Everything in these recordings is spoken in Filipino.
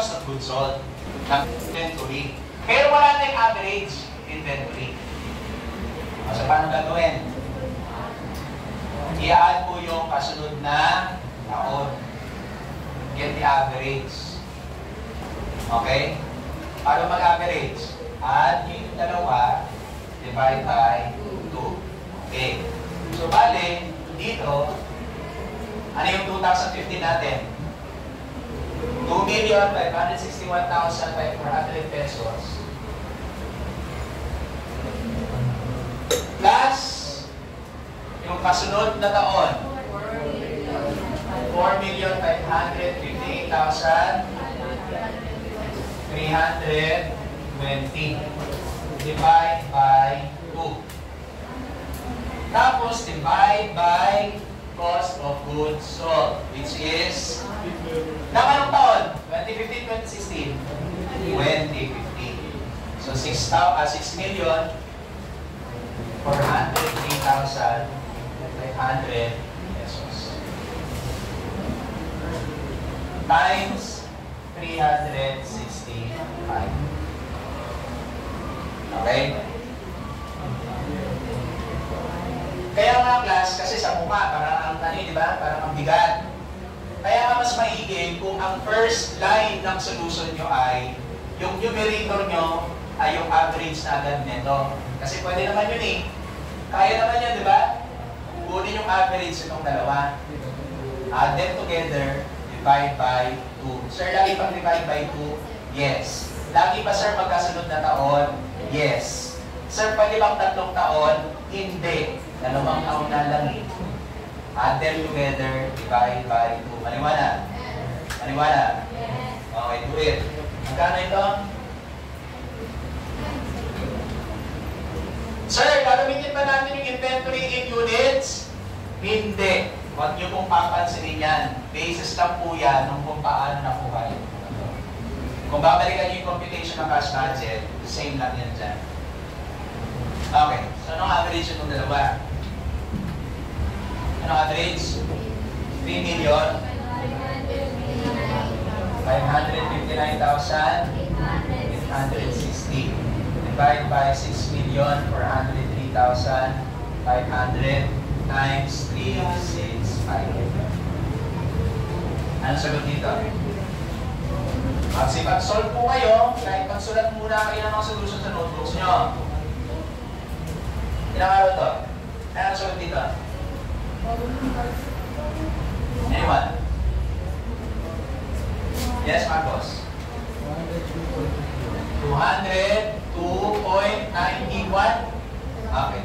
cost of goods sold ng inventory. Pero wala tayong average inventory. So, paano gagawin? I-add po yung kasunod na taon. Get the average. Okay? Paano mag-average? Add yung dalawa, divide by 2. Okay. So, bale, dito, ano yung 2015 natin? 2,561,500 pesos plus yung kasunod na taon 4,558,320 divide by 2. Tapos divide by cost of goods sold, which is ng anong taon? 2015, 2016? 2015. So 6,403,500 pesos times 365. Okay? Kaya nga class, kasi sa mukha, parang ang di ba? Parang ang bigat. Kaya nga mas maiging kung ang first line ng solution nyo ay yung numerator nyo ay yung average na agad nito. Kasi pwede naman yun eh. Kaya naman yun, di ba? Kunin yung average itong dalawa. Add them together, divide by 2. Sir, lagi pang divide by 2? Yes. Lagi pa sir magkasunod na taon? Yes. Sir, pwede bang 3 taon? Hindi. 2 taon na lang eh. Add them together, divide by 2. Maniwala? Maniwala? Okay, do it. Magkano ito? Sir, gagamitin ba natin yung inventory in units? Hindi. Huwag niyo pong papansinin yan. Basis lang po yan kung paano nakuha yun. Kung babalikan niyo yung computation ng cash budget, same lang yan dyan. Okay. So, anong average itong dalawa? Anong average? 3,559,860 divide by 6,403,500 times 365. Ano sagot dito? Mag-solve po kayo, kahit magsulat muna kayo ng mga solution sa notebooks nyo. Ilang araw ito? Ano sagot dito? Anyone? Yes, Marcos? 202.91. Okay.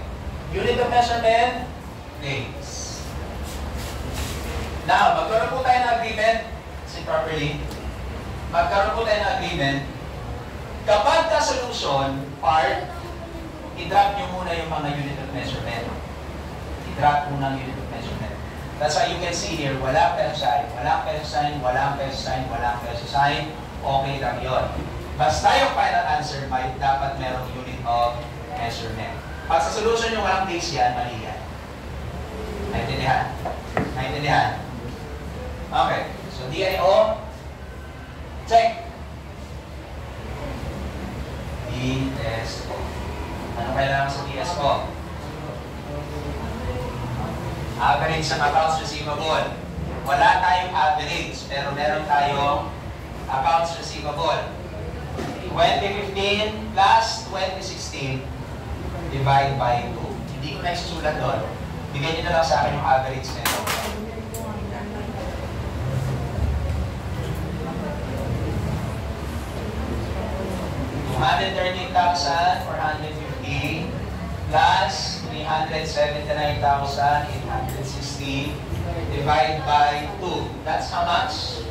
Unit of measurement, days. Now, magkaroon po tayo ng agreement. See properly. Magkaroon po tayo ng agreement. Kapag ka-solution, part, i-drop nyo muna yung mga unit of measurement. I-drop muna ang unit of measurement. That's why you can see here, walang peso sign, walang peso sign, walang peso sign, walang peso sign. Okay lang yun. Basta yung final answer, dapat merong unit of measurement. Pag sa solution yung walang days yan, mali yan. Naintindihan? Naintindihan? Okay. So, DIO, check. DSO. Ano kailangan sa DSO? Average ng accounts receivable. Wala tayong average, pero meron tayong accounts receivable. 2015 plus 2016 divide by 2. Hindi ko na isusulat doon. Bigyan nyo na lang sa akin yung average nito. $213,450 plus 379,860 divide by 2. That's how much?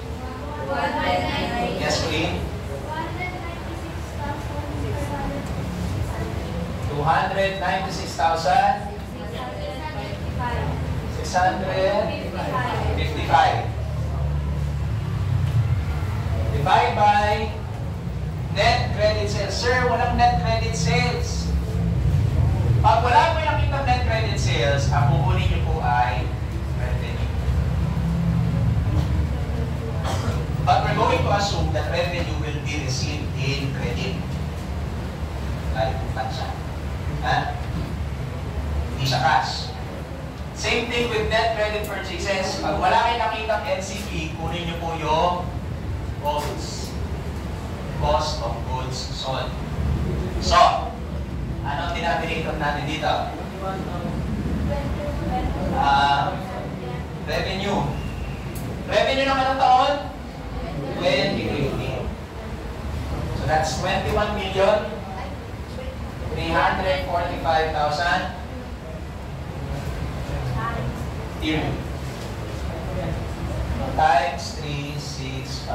190. Yes, please. 296,655 divide by net credit sales. Sir, walang net credit sales. Pag wala po yung nakita net credit sales, ang puhunin niyo po ay revenue. But we're going to assume that revenue will be received in credit. Kalimutan siya. Ha? Hindi siya cash. Same thing with net credit purchases. Pag wala kayo nakitang NCP, kunin niyo po yung COGS. Cost of goods sold. So, ano ang denominator natin dito? Revenue. Revenue naman ng taon? 2015. So that's 21,345,000 theory. Times 365.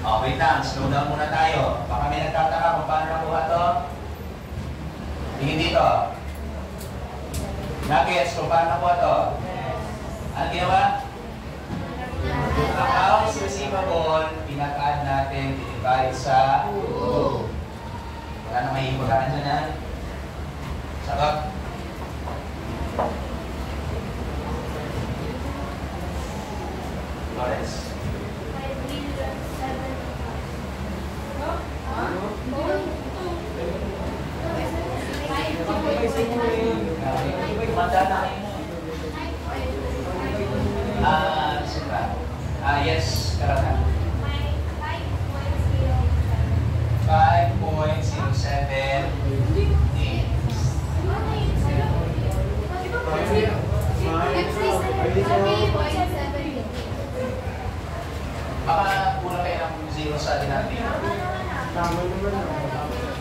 Oh, wait lang. Slow down muna tayo. Baka may nagtataka kung paano nakuha to. Tingin dito. Nuggets, kung paano nakuha to. Ano ginawa? Accounts receivable, pinag-add natin, divide sa 2. Wala na may ibagaan dyan, ha? Sagot. Flores. Manda na kayo. Yes, karata. 5.07 Baka kulang kayo ng zero sa denominator.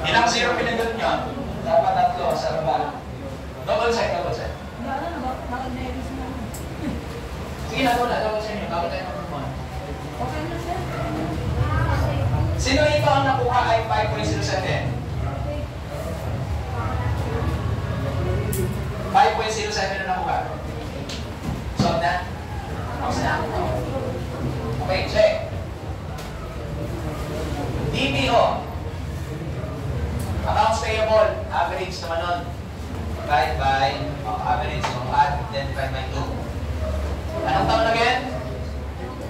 Ilang zero pinindot nyo? Dapat 3 sa baba. Double check, double check. Sige na, double check nyo. Bago tayo mag-move. Sino ito ang nakuha ay 5.07? 5.07 na nakuha. Solve na? Tapos na. Okay, check. DPO. Accounts payable. Average naman nun. Divide by, average mo, add, then divide by 2. Anong taon again?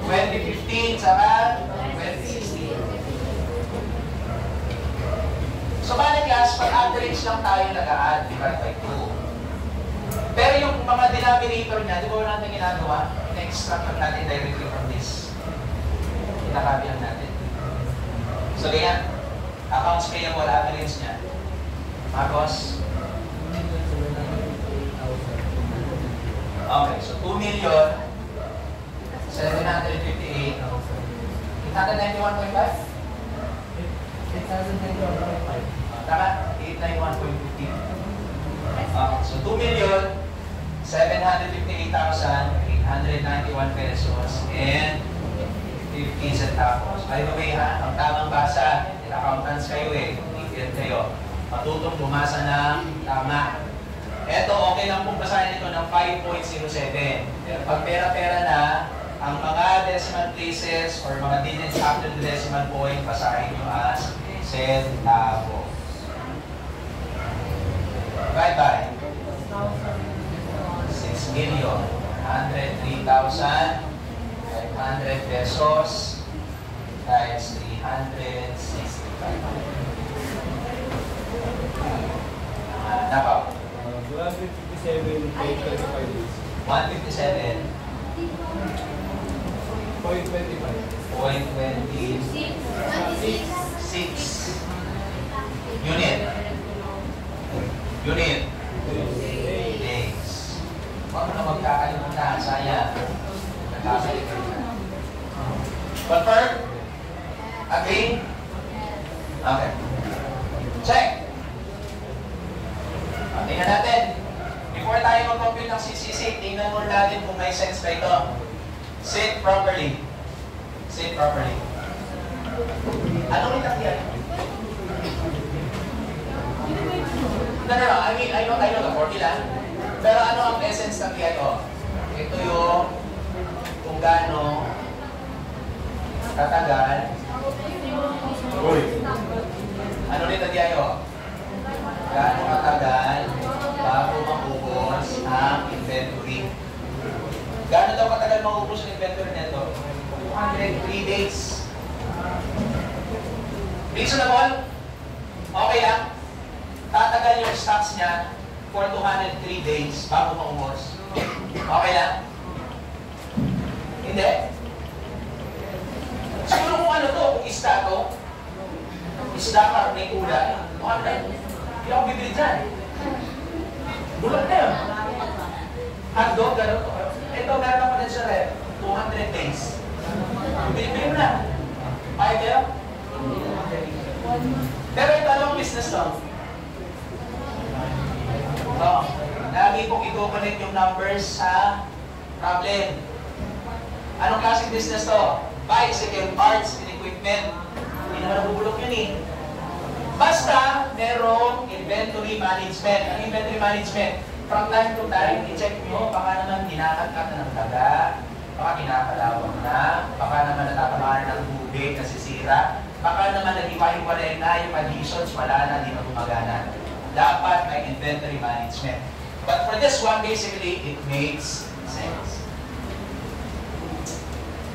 2015 saka 2016. So, balik class, pag average lang tayo nag-add, divide by 2. Pero yung mga denominator niya, di ba wala natin ginagawa? Na-extract lang natin directly from this. Kinakabi lang natin. So, ganyan. Accounts payable average niya. Marcos? Okay, so 2,758,000. 891.5? 891.5. Tama? 891.50. So 2,758,891 pesos and 50 centavos. By the way ha, ang tamang basa, accountants kayo tingin kayo. Matutong bumasa ng tama. Eto, okay lang pong basahin ito ng 5.07. Pag pera-pera na, ang mga decimal places or mga digits after the decimal point, basahin nyo as centavos. Bye-bye. 6,103,500 pesos times 365. Napaw. 157.25 days. 157. 0.25. Unit. Days. Huwag mo na magkakalimutan. Sayang. Confirm? Agree? Okay. Check. Tingnan natin. Before tayo mag-compute ng CCC, tingnan muna natin kung may sense ba ito. Sit properly. Sit properly. Anong itakyan? No. I know the formula. Pero ano ang essence ng TIO? Ito yung kung gaano katagal. Uy. Ano rin ang TIO? Gaano katagal bago maubos ang inventory. Gaano daw katagal maubos ang inventory nito? 200 203 days. Reasonable? Okay lang? Tatagal yung stocks niya for 203 days bago maubos. Okay lang? Hindi? Siguro kung ano to, kung isda to, isda karne kulay, hindi ako bibili dyan. Bulat na yun. Hotdog, gano'n. Ito, meron ako din sa rep, 200 days. Bibili mo na. Kaya kayo? Pero ito, anong business to? Oo. Lagi kong i-connect yung numbers sa problem. Anong klaseng business to? Bicycle parts and equipment. Hindi naman nabubulok yun eh. Basta, merong inventory management. Ang inventory management, from time to time, i-check nyo, baka naman dinakatkat na ng daga, baka kinakalawang na, baka naman natatamaan ng tubig, nasisira, baka naman nag-iwahiwalay na yung additions, wala na, di na gumagana. Dapat may inventory management. But for this one, basically, it makes sense.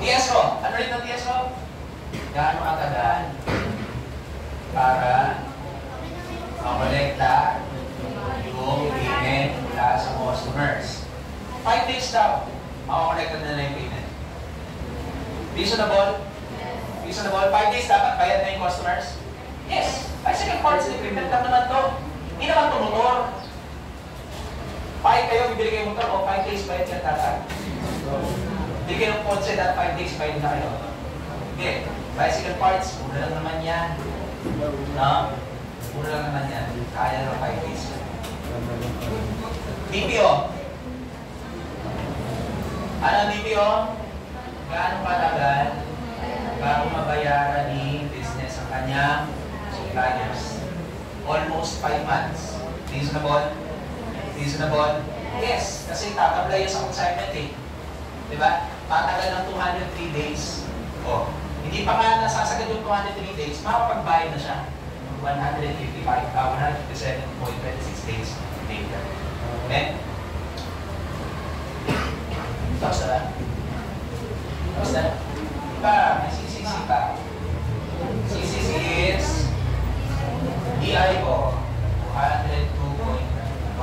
TSO. Ano rin ang TSO? Gaano katagal para makolekta yung payment mula sa customers. 5 days daw, makakolekta na yung payment. Reasonable? Reasonable? 5 days dapat bayad na yung customers? Yes. Bicycle parts and equipment lang naman to. Hindi naman ito motor. 5 kayo, bibili kayo motor o 5 days bayad ka tatag. Hindi kayo ng kotse that 5 days bayad na kayo. Hindi. Bicycle parts, mura lang naman yan. No? Mura lang naman yan. Kaya ng 5 days. BPO. Ano ang BPO? Gaano katagal bago mabayaran ni business ang kanyang suppliers? Almost 5 months. Reasonable? Reasonable? Yes, kasi tatablay sa consignment eh. Diba? Tatagal ng 203 days. O, hindi pa nga nasasagad yung 203 days, makapagbayad na siya. 157.26 days later. Okay? Tapos na? Tapos na? Diba? May CCC pa. CCC is DIO 102.1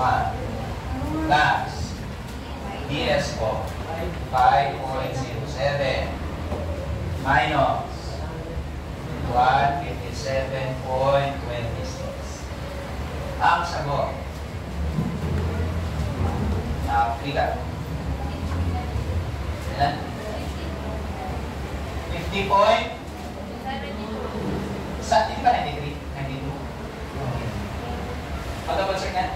plus DSO 5.07 minus 157.26. Ang sagot. Figure. Ilan? 50 point? Sa, hindi ba 93? 92? Mag-double check na?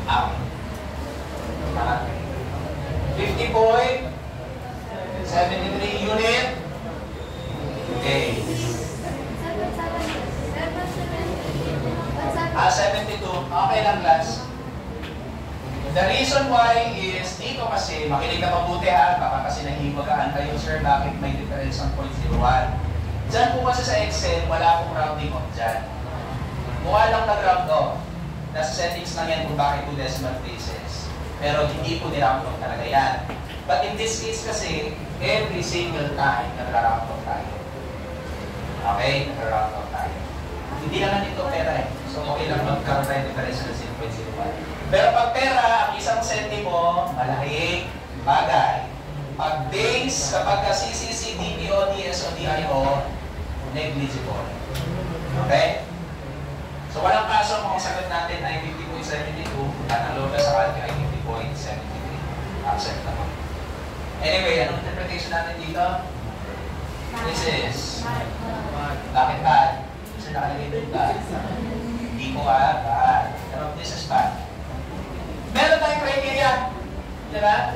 Out. 50.73 unit. Okay. 72. Okay lang, class. The reason why is dito kasi, makinig na mabuti ha, baka kasi nahihimagaan kayo, sir, bakit may difference ng 0.01. Diyan po kasi sa Excel, wala pong rounding off dyan. Mukha lang nag-round off. Nasa settings lang yan kung bakit 2 decimal places. Pero hindi po ni-round off talaga yan. But in this case kasi, every single time, nag-round off tayo. Okay? Nag-round off tayo. Hindi naman ito pera eh. So okay lang magkaroon tayo difference ng 0.01. Pero pag pera, ang isang sentimo, malaking bagay. Pag days, kapag ka CCC, DPO, DSO, DIO, negligible. Okay? So walang kaso kung ang sagot natin ay 50.72 at ang loga sa kalki ay 50.73. Accept naman. Anyway, anong interpretation natin dito? This is bakit bad? Kasi nakalagay doon bad. Hindi ko bad. Pero this is bad. Meron tayong criteria. Diba?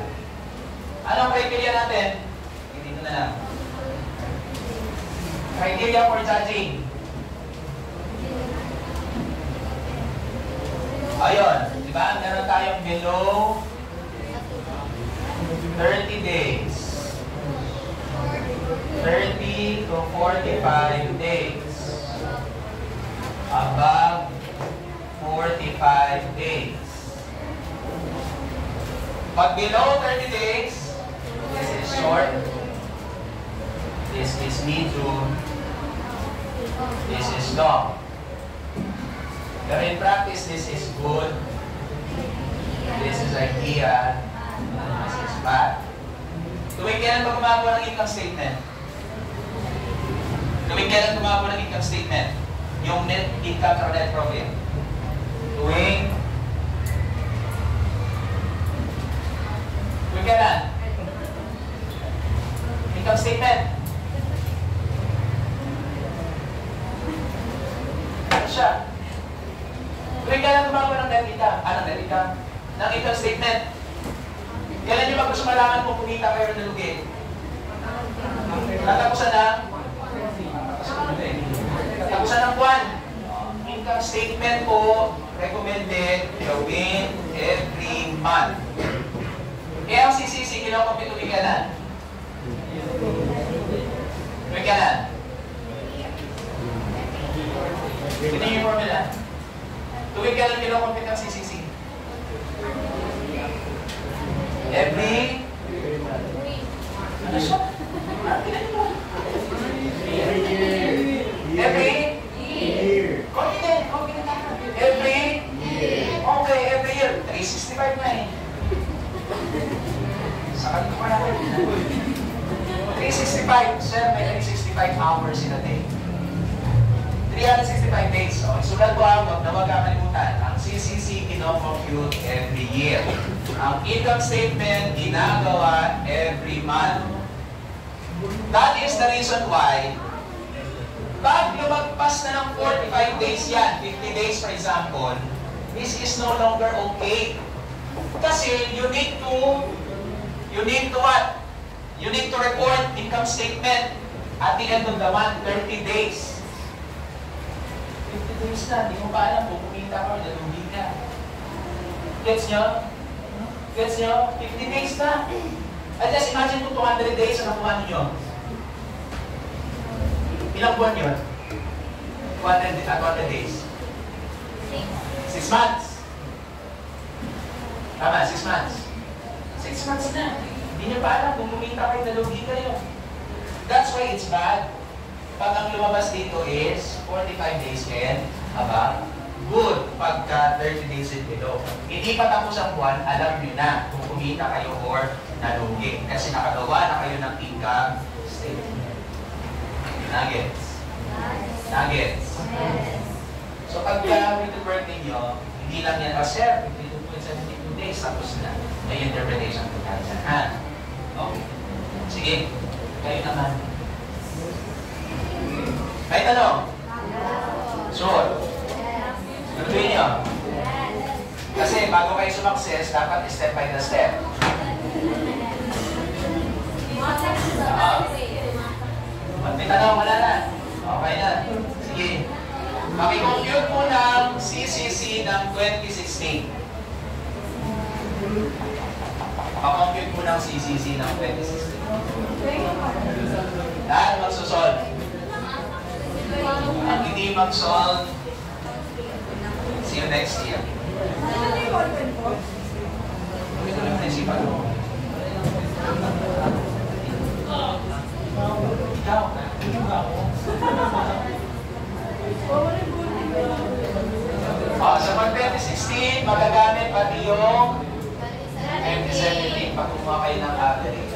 Anong criteria natin? Dito na lang. Criteria for judging. Ayun. Diba? Meron tayong below 30 days. below 30 days, this is short, this is medium, this is long. Pero in practice, this is good, this is ideal, this is bad. Tuwing kailan ba gumagawa ng income statement? Tuwing kailan gumagawa ng income statement? Yung net income or net profit? Tuwing kailan? Income statement. Ano siya? Tuwing kailan gumagawa ng net income? Anong net income? Ng income statement. Kailan nyo ba gusto malaman kung kumita kayo ng lugi? Tatapusan ng? Tatapusan ng buwan. Income statement po, recommended gawin every month. Kaya ang CCC, kinakompute tuwing kailan? Tuwing kailan? Ito yung formula. Tuwing kailan kinakompute ang CCC? Every? Ano siya? Every? Year. Confident. Every? Okay, every year. 365 na eh. Sakat ko na natin. 365. Sir, may 365 hours in a day. 365 days. So, isulat ko ang na huwag kakalimutan. Ang CCC kinocompute every year. Ang income statement ginagawa every month. That is the reason why pag lumagpas na ng 45 days yan, 50 days for example, this is no longer okay. Kasi you need to what? You need to report income statement at the end of the month, 30 days. 50 days na, hindi mo pa alam kung kumita ka o nalugi ka. Gets nyo? Gets nyo? 50 days na. At just imagine kung 200 days ang nakuha ninyo. Ilang buwan yun? 200 days. 6 months. Tama, 6 months. 6 months na. Hindi nyo pa alam kung kumita kayo, nalugi kayo. That's why it's bad. Pag ang lumabas dito is 45 days and above. Good pagka 30 days and below. Hindi pa tapos ang buwan, alam nyo na kung kumita kayo or nalugi. Kasi nakagawa na kayo ng income statement. Nuggets? Nuggets? So pagka with the work ninyo, hindi lang yan, sir, 52.72 days, tapos na. May interpretation ko tayo dyan. Ha? Okay. Sige. Kayo naman. May tanong? Sure. Tutuin nyo. Kasi bago kayo sumakses, dapat step by the step. May tanong, wala na. Okay na. Sige. Maki-compute mo ng CCC ng 2016. Maki-compute mo ng CCC ng 2016. Lahat magsusolve. Ang hindi mag-solve, see you next year. Hindi ko lang naisipan mo. Ikaw. Sa pag 2016, magagamit pati yung 2017 pag kumuha kayo ng average.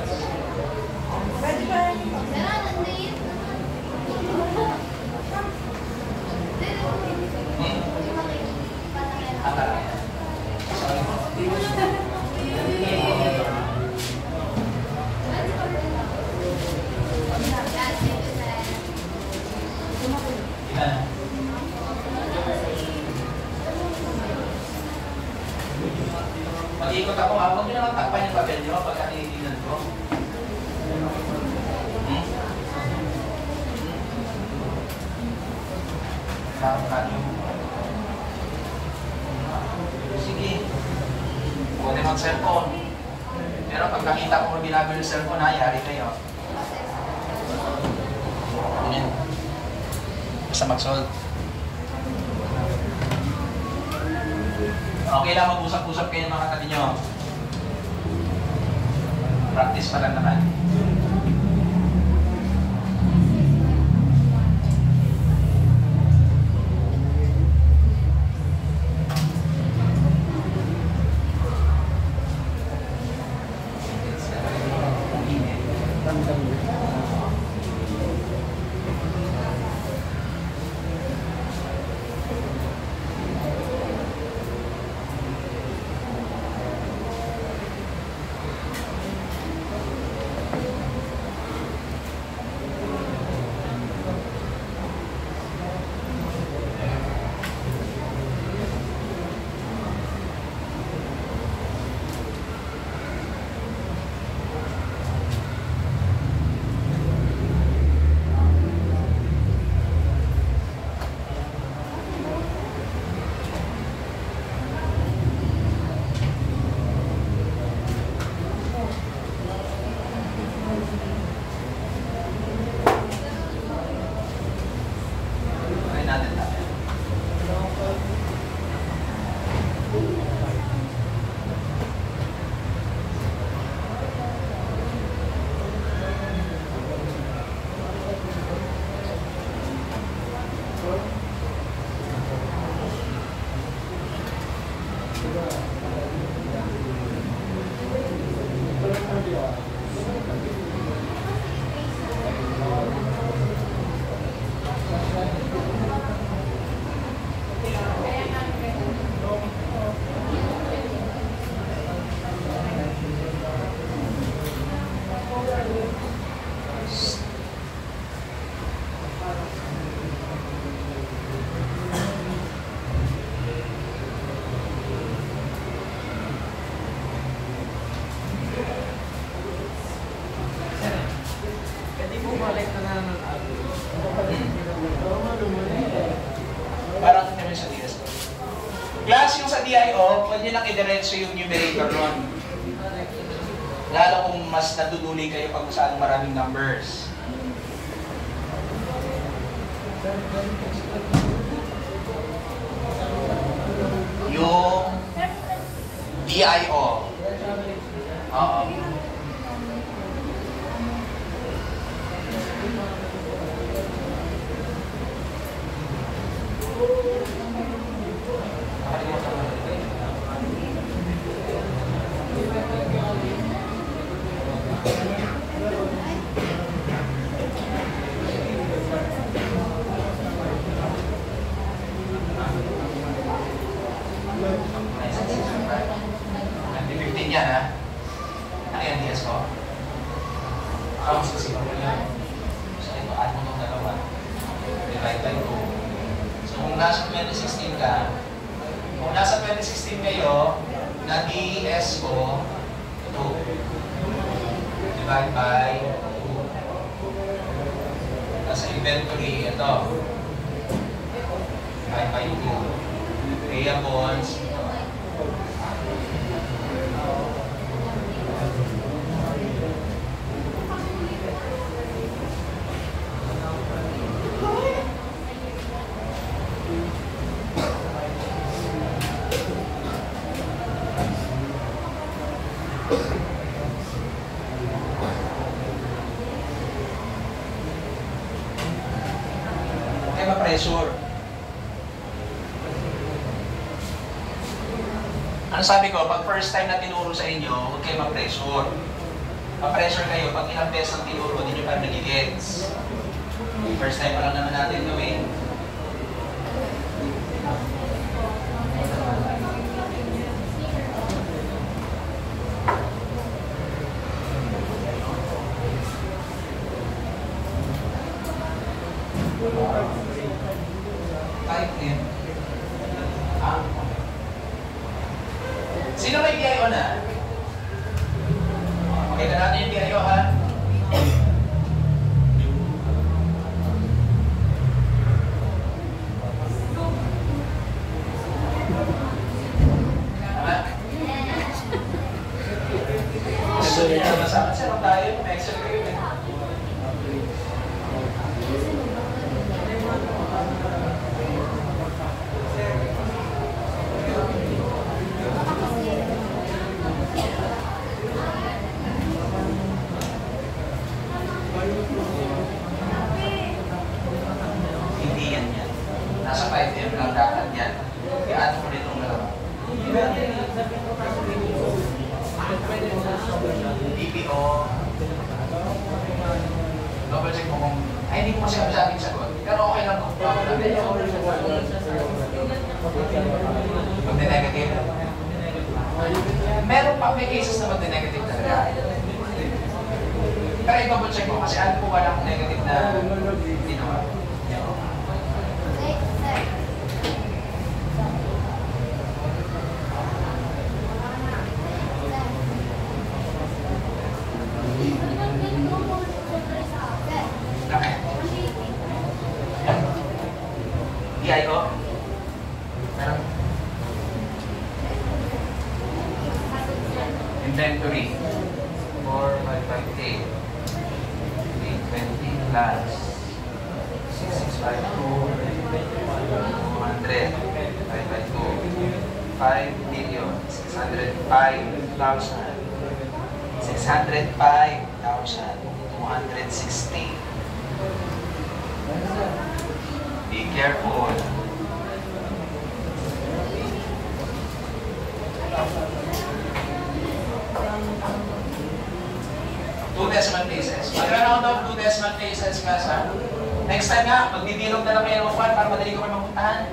Mag-iikot ako, huwag nyo naman takpan yung papel nyo pagka tinitingnan ko. Sige. Pwede mag-cellphone. Pero pag nakita ko binago yung cellphone, hayari kayo. Basta mag-solve. Okay lang mag-usap-usap kayo ng mga katabi nyo. Practice pa lang naman. Parang naman sa DS. Class yung sa DIO, pwede nyo lang i-diretso yung numerator nun. Lalo kung mas naduduloy kayo pag masyadong maraming numbers. Yung DIO. Oo. Yan ha. Ano yan, DS ko? Akala mo sisipan mo yan. So ito, add mo itong dalawa. Divide by 2. So kung nasa 2016 ka, kung nasa 2016 kayo, na DS ko, 2. Divide by 2. Nasa inventory, ito. Divide by 2. Payables, pressure. Ano sabi ko, pag first time na tinuro sa inyo, huwag kayo ma-pressure. Ma-pressure kayo, pag ilang beses ang tinuro, hindi nyo pa nagigets. First time pa lang naman natin gawin. Type din. Sino may DIO na? Okay na natin yung DIO ha? Tama? Sama-sama tayo, may Excel kayo eh. mo kasi kami sa ating sagot. Pero okay lang kung magde-negative. Meron pa may cases na magde-negative talaga. Pero i-double check mo kasi ano po walang negative na ginawa. Okay. DI ko? Meron? Inventory. 4558. 820 plus 6652. 200. 552. 5,605,000. 605,260. Be careful. Two decimal places. Mag-round off 2 decimal places, guys, ha? Next time nga, magbibilog na lang kayo ng 1 para madali ko kayo mapuntahan.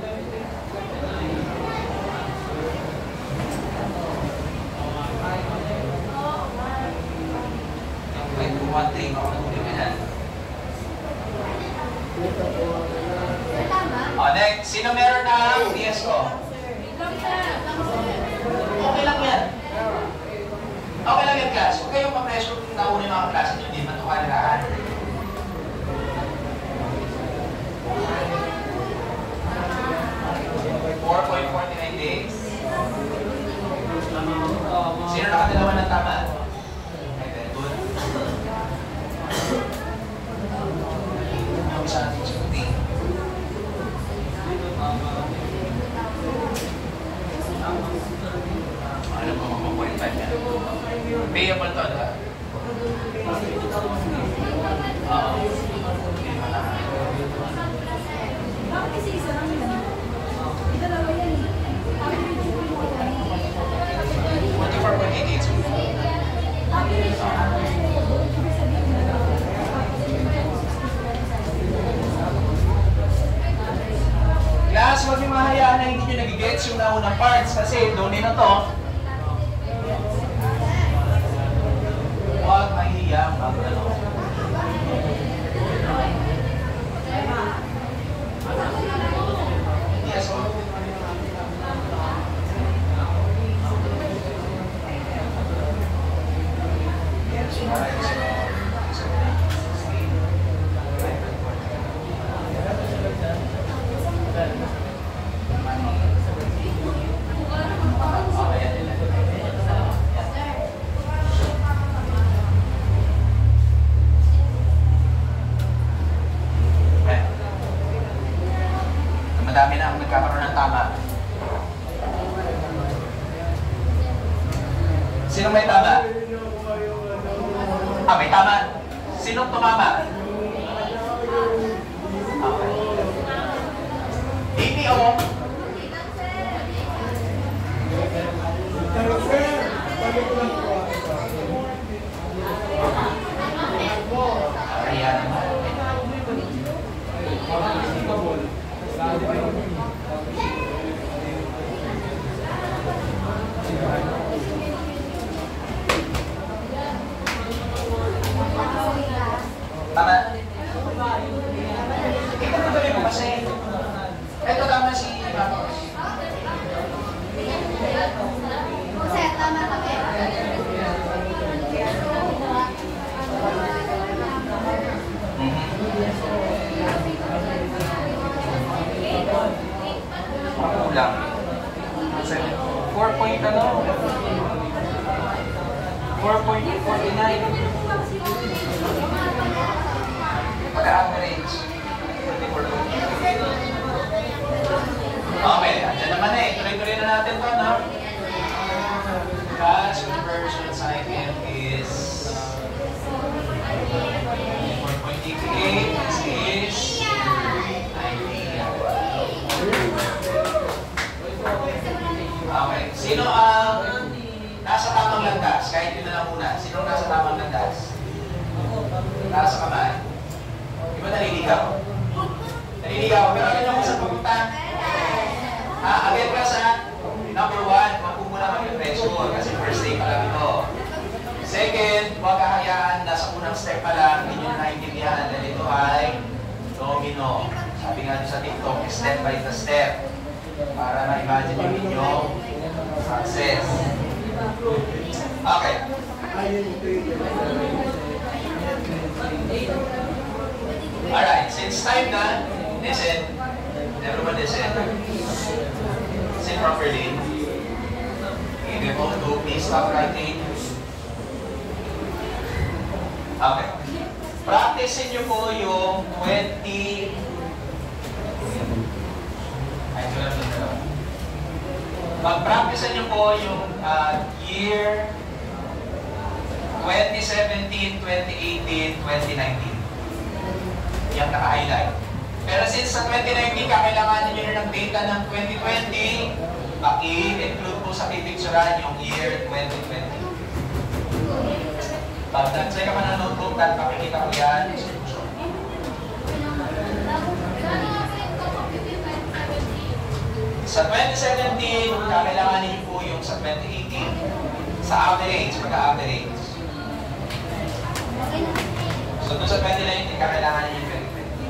Wait, 213. Ako nag-ulit ka yan. O, next. Sino meron ng DS ko? Okay lang yan. Okay lang yan, class. Huwag kayong pa-pressure kung nauna yung mga klase nyo. Hindi matukan lahat. days. Sino nakadalawa ng tama? Okay, very good. Yung isa natin sa puti. Alam ko mag-45 yan. Payable to, diba? Oo. Bakit kasi isa lang yun? Dalawa yan eh. 44.88. Class, huwag yung mahayaan na hindi nyo nagigets yung naunang parts kasi doon na to. Huwag mahiyang mag-ano. Yes, o. Madami na ang nagkakaroon ng tama. Sino may tama? Ah, may tama. Sinong tumama? Okay. DPO. Ayan naman. Tama. Ikaw na tuloy mo kasi. Ito tama si Papa. Kasi tama kami. Kulang. 4 point ano? 4.49. Pagka-average. Okay, andyan naman eh. Tuloy-tuloy na natin ito, no? Gas conversion cycle is 4.88. This is 90. Okay. Sino ang nasa tamang landas? Kahit yun na lang muna. Sino nasa tamang landas? start pa lang, hindi nyo naintindihan dahil ito ay domino. Sabi nga sa TikTok, step by the step. Para ma-imagine ninyo success. Okay. Alright, since time na, listen. Everyone listen. Listen properly. If you both do, please stop writing. Okay. Practicein nyo po yung 20... Mag-practicein nyo po yung year 2017, 2018, 2019. Yung naka-highlight. Pero since sa 2019, kakailanganin nyo ng data ng 2020, i-include po sa pipicturan yung year 2020. Pag nag-check ka pa ng notebook, dahil pakikita ko yan. Sa 2017, kakailanganin nyo po yung sa 2018. Sa average, pagka-average. So, doon sa 2019, kakailanganin nyo yung 2020.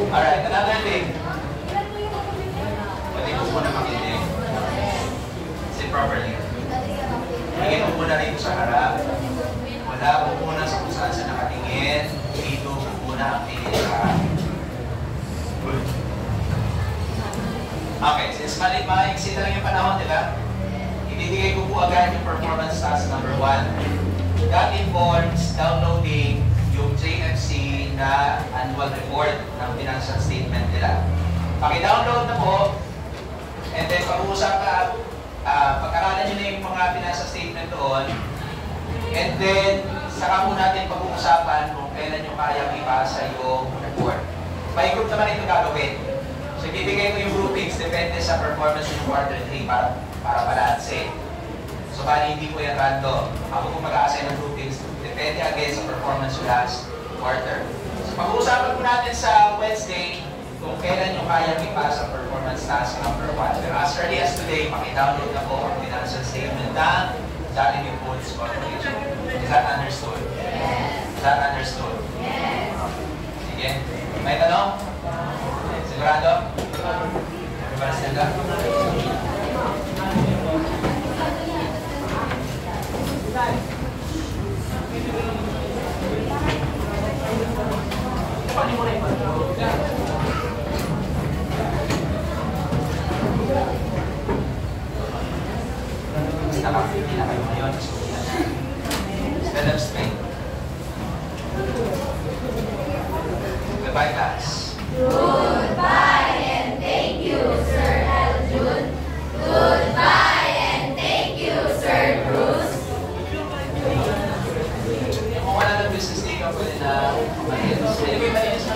Alright, another thing. Pwede ko muna makinig. Sit properly. Tingin mo muna rito sa harap. Wala po muna sa kung saan sa nakatingin. Dito po muna ang tingin sa harap. Good. Okay, since maiksi na lang yung panahon, di ba? Ibibigay ko po agad yung performance task number 1. That involves downloading yung JFC na annual report ng financial statement nila. Paki-download na po, and then pag-uusapan, pag-aralan nyo na yung mga financial statement doon, and then saka po natin pag-uusapan kung kailan nyo kayang ipasa yung report. By group naman ito gagawin. So ibibigay ko yung groupings depende sa performance ng quarter 3 para balanse. So bali hindi po yan random. Ako po mag-a-assign ng groupings depende again sa performance last quarter. So pag-uusapan po natin sa Wednesday kung kailan nyo kayang ipasa performance task number 1. Pero as early as today, paki-download na po ang financial statement ng Jollibee Foods Corporation. Is that understood? Yes. Is that understood? Yes. Sige. May tanong? Sigurado? Everybody stand up? Paano mo na yung hindi na kayo ngayon. Stand up straight. Goodbye, class. Goodbye and thank you, Sir Aljun. Goodbye and thank you, Sir Bruce. Kung wala ng business day ka, pwede na malinis. Pwede ba yung malinis na